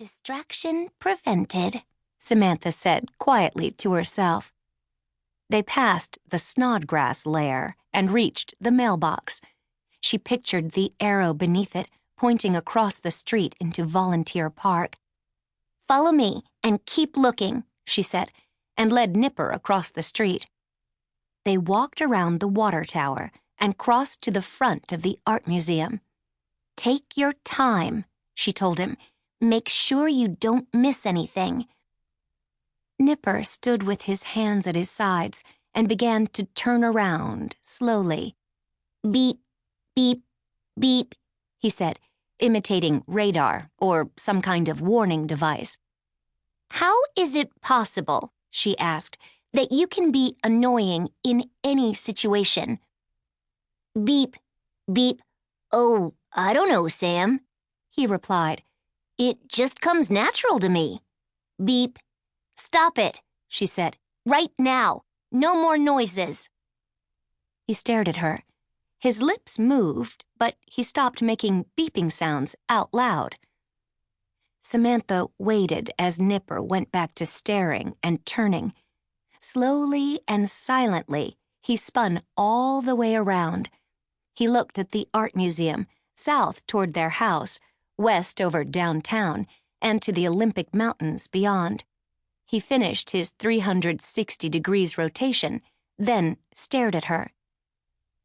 Distraction prevented, Samantha said quietly to herself. They passed the snodgrass lair and reached the mailbox. She pictured the arrow beneath it, pointing across the street into Volunteer Park. "Follow me and keep looking," she said, and led Nipper across the street. They walked around the water tower and crossed to the front of the art museum. "Take your time," she told him. "Make sure you don't miss anything." Nipper stood with his hands at his sides and began to turn around slowly. "Beep, beep, beep," he said, imitating radar or some kind of warning device. "How is it possible," she asked, "that you can be annoying in any situation?" "Beep, beep. Oh, I don't know, Sam," he replied. "It just comes natural to me." "Beep." "Stop it," she said. "Right now. No more noises." He stared at her. His lips moved, but he stopped making beeping sounds out loud. Samantha waited as Nipper went back to staring and turning. Slowly and silently, he spun all the way around. He looked at the art museum, south toward their house, west over downtown, and to the Olympic Mountains beyond. He finished his 360 degrees rotation, then stared at her.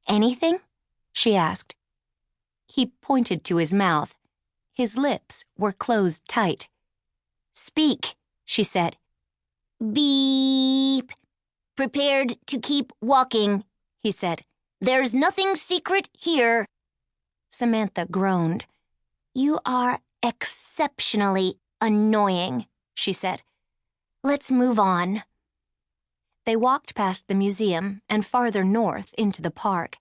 "Anything?" she asked. He pointed to his mouth. His lips were closed tight. "Speak," she said. "Beep. Prepared to keep walking," he said. "There's nothing secret here." Samantha groaned. "You are exceptionally annoying," she said. "Let's move on." They walked past the museum and farther north into the park.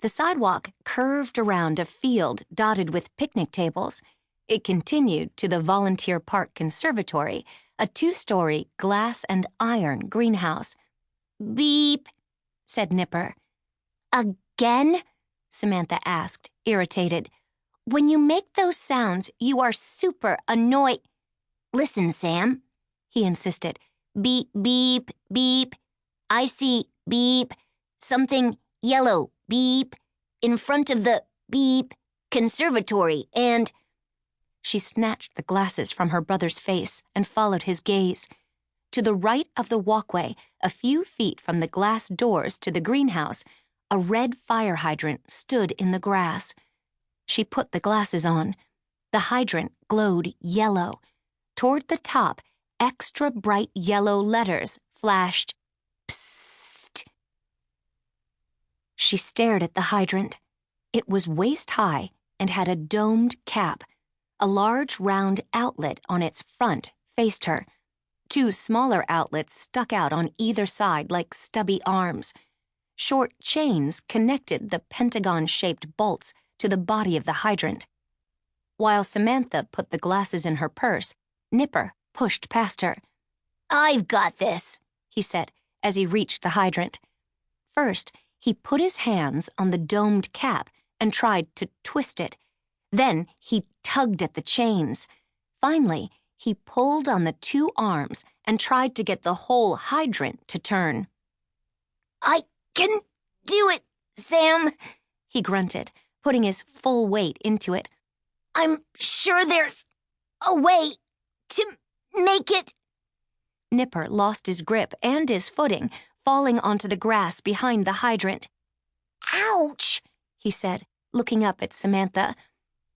The sidewalk curved around a field dotted with picnic tables. It continued to the Volunteer Park Conservatory, a 2-story glass and iron greenhouse. "Beep," said Nipper. "Again?" Samantha asked, irritated. "When you make those sounds, you are super annoyed." "Listen, Sam," he insisted. "Beep, beep, beep. I see beep. Something yellow, beep. In front of the beep conservatory and—" She snatched the glasses from her brother's face and followed his gaze. To the right of the walkway, a few feet from the glass doors to the greenhouse, a red fire hydrant stood in the grass. She put the glasses on. The hydrant glowed yellow. Toward the top, extra bright yellow letters flashed, "Psst." She stared at the hydrant. It was waist-high and had a domed cap. A large round outlet on its front faced her. 2 smaller outlets stuck out on either side like stubby arms. Short chains connected the pentagon-shaped bolts to the body of the hydrant. While Samantha put the glasses in her purse, Nipper pushed past her. "I've got this," he said as he reached the hydrant. First, he put his hands on the domed cap and tried to twist it. Then he tugged at the chains. Finally, he pulled on the 2 arms and tried to get the whole hydrant to turn. "I can do it, Sam," he grunted, putting his full weight into it. "I'm sure there's a way to make it." Nipper lost his grip and his footing, falling onto the grass behind the hydrant. "Ouch," he said, looking up at Samantha.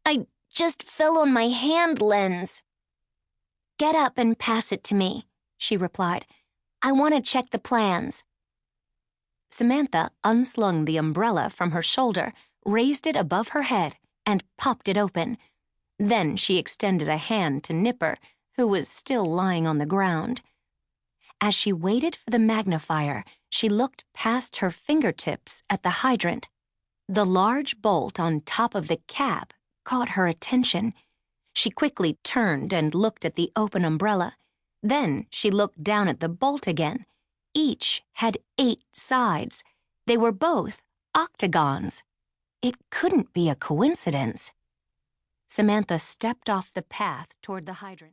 "I just fell on my hand lens." "Get up and pass it to me," she replied. "I want to check the plans." Samantha unslung the umbrella from her shoulder, raised it above her head, and popped it open. Then she extended a hand to Nipper, who was still lying on the ground. As she waited for the magnifier, she looked past her fingertips at the hydrant. The large bolt on top of the cap caught her attention. She quickly turned and looked at the open umbrella. Then she looked down at the bolt again. Each had 8 sides. They were both octagons. It couldn't be a coincidence. Samantha stepped off the path toward the hydrant.